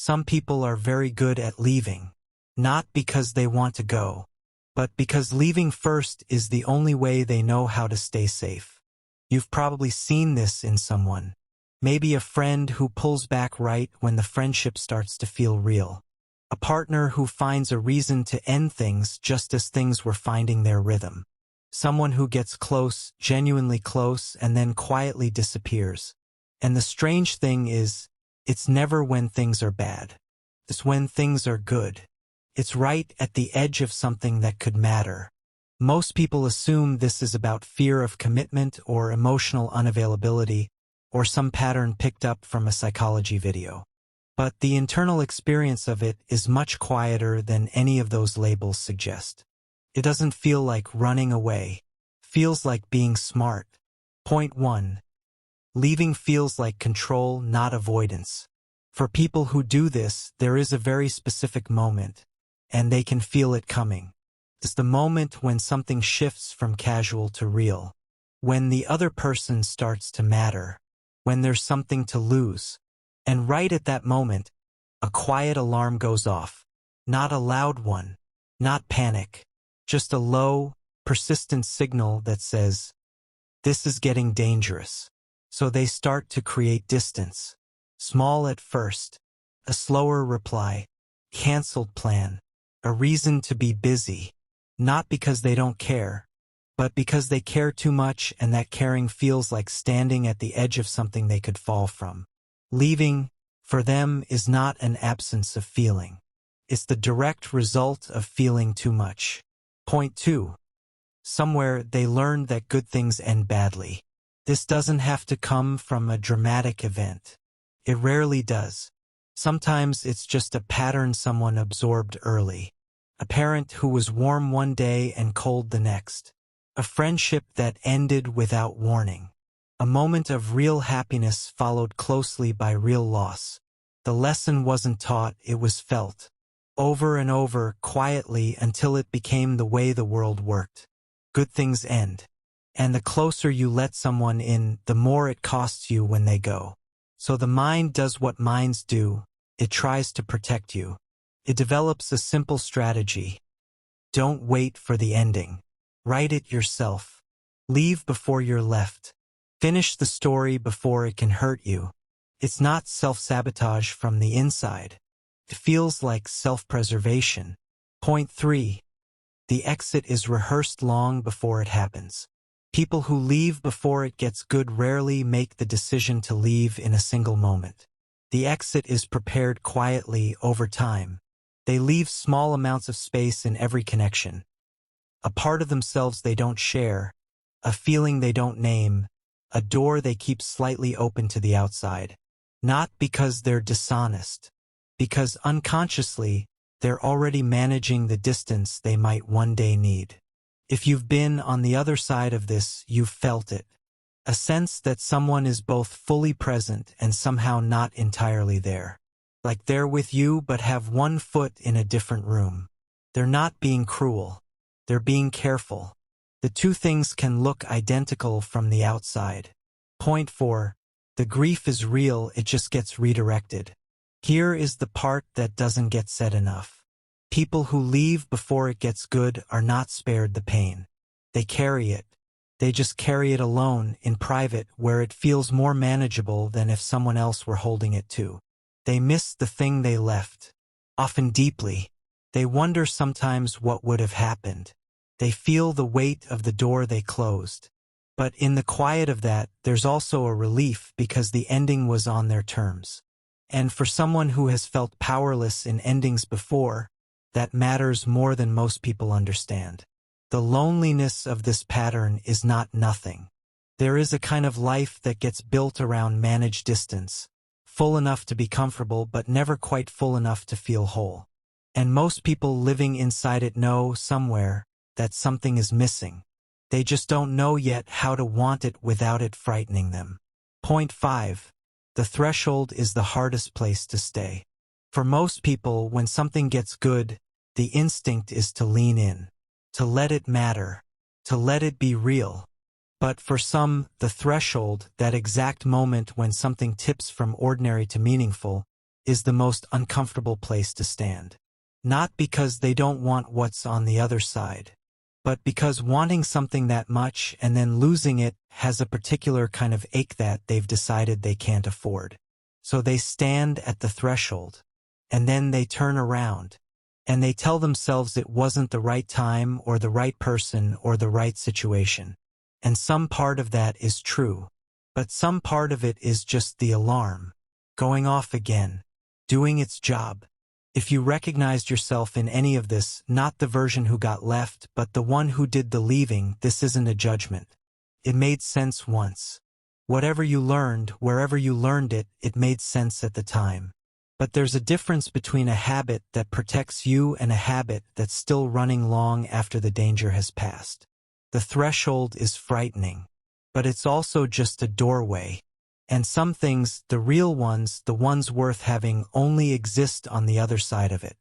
Some people are very good at leaving, not because they want to go, but because leaving first is the only way they know how to stay safe. You've probably seen this in someone. Maybe a friend who pulls back right when the friendship starts to feel real. A partner who finds a reason to end things just as things were finding their rhythm. Someone who gets close, genuinely close, and then quietly disappears. And the strange thing is, it's never when things are bad. It's when things are good. It's right at the edge of something that could matter. Most people assume this is about fear of commitment or emotional unavailability, or some pattern picked up from a psychology video. But the internal experience of it is much quieter than any of those labels suggest. It doesn't feel like running away. Feels like being smart. Point 1. Leaving feels like control, not avoidance. For people who do this, there is a very specific moment, and they can feel it coming. It's the moment when something shifts from casual to real. When the other person starts to matter. When there's something to lose. And right at that moment, a quiet alarm goes off. Not a loud one. Not panic. Just a low, persistent signal that says, this is getting dangerous. So they start to create distance. Small at first. A slower reply. Cancelled plan. A reason to be busy. Not because they don't care, but because they care too much, and that caring feels like standing at the edge of something they could fall from. Leaving, for them, is not an absence of feeling. It's the direct result of feeling too much. Point 2. Somewhere they learned that good things end badly. This doesn't have to come from a dramatic event. It rarely does. Sometimes it's just a pattern someone absorbed early. A parent who was warm one day and cold the next. A friendship that ended without warning. A moment of real happiness followed closely by real loss. The lesson wasn't taught, it was felt. Over and over, quietly, until it became the way the world worked. Good things end. And the closer you let someone in, the more it costs you when they go. So the mind does what minds do. It tries to protect you. It develops a simple strategy. Don't wait for the ending. Write it yourself. Leave before you're left. Finish the story before it can hurt you. It's not self-sabotage from the inside. It feels like self-preservation. Point 3. The exit is rehearsed long before it happens. People who leave before it gets good rarely make the decision to leave in a single moment. The exit is prepared quietly over time. They leave small amounts of space in every connection. A part of themselves they don't share, a feeling they don't name, a door they keep slightly open to the outside. Not because they're dishonest, because unconsciously, they're already managing the distance they might one day need. If you've been on the other side of this, you've felt it. A sense that someone is both fully present and somehow not entirely there. Like they're with you but have one foot in a different room. They're not being cruel. They're being careful. The two things can look identical from the outside. Point 4. The grief is real, it just gets redirected. Here is the part that doesn't get said enough. People who leave before it gets good are not spared the pain. They carry it. They just carry it alone, in private, where it feels more manageable than if someone else were holding it too. They miss the thing they left, often deeply. They wonder sometimes what would have happened. They feel the weight of the door they closed. But in the quiet of that, there's also a relief because the ending was on their terms. And for someone who has felt powerless in endings before, that matters more than most people understand. The loneliness of this pattern is not nothing. There is a kind of life that gets built around managed distance, full enough to be comfortable but never quite full enough to feel whole. And most people living inside it know somewhere that something is missing. They just don't know yet how to want it without it frightening them. Point 5. The threshold is the hardest place to stay. For most people, when something gets good, the instinct is to lean in, to let it matter, to let it be real. But for some, the threshold, that exact moment when something tips from ordinary to meaningful, is the most uncomfortable place to stand. Not because they don't want what's on the other side, but because wanting something that much and then losing it has a particular kind of ache that they've decided they can't afford. So they stand at the threshold, and then they turn around, and they tell themselves it wasn't the right time or the right person or the right situation. And some part of that is true, but some part of it is just the alarm, going off again, doing its job. If you recognized yourself in any of this, not the version who got left, but the one who did the leaving, this isn't a judgment. It made sense once. Whatever you learned, wherever you learned it, it made sense at the time. But there's a difference between a habit that protects you and a habit that's still running long after the danger has passed. The threshold is frightening, but it's also just a doorway. And some things, the real ones, the ones worth having, only exist on the other side of it.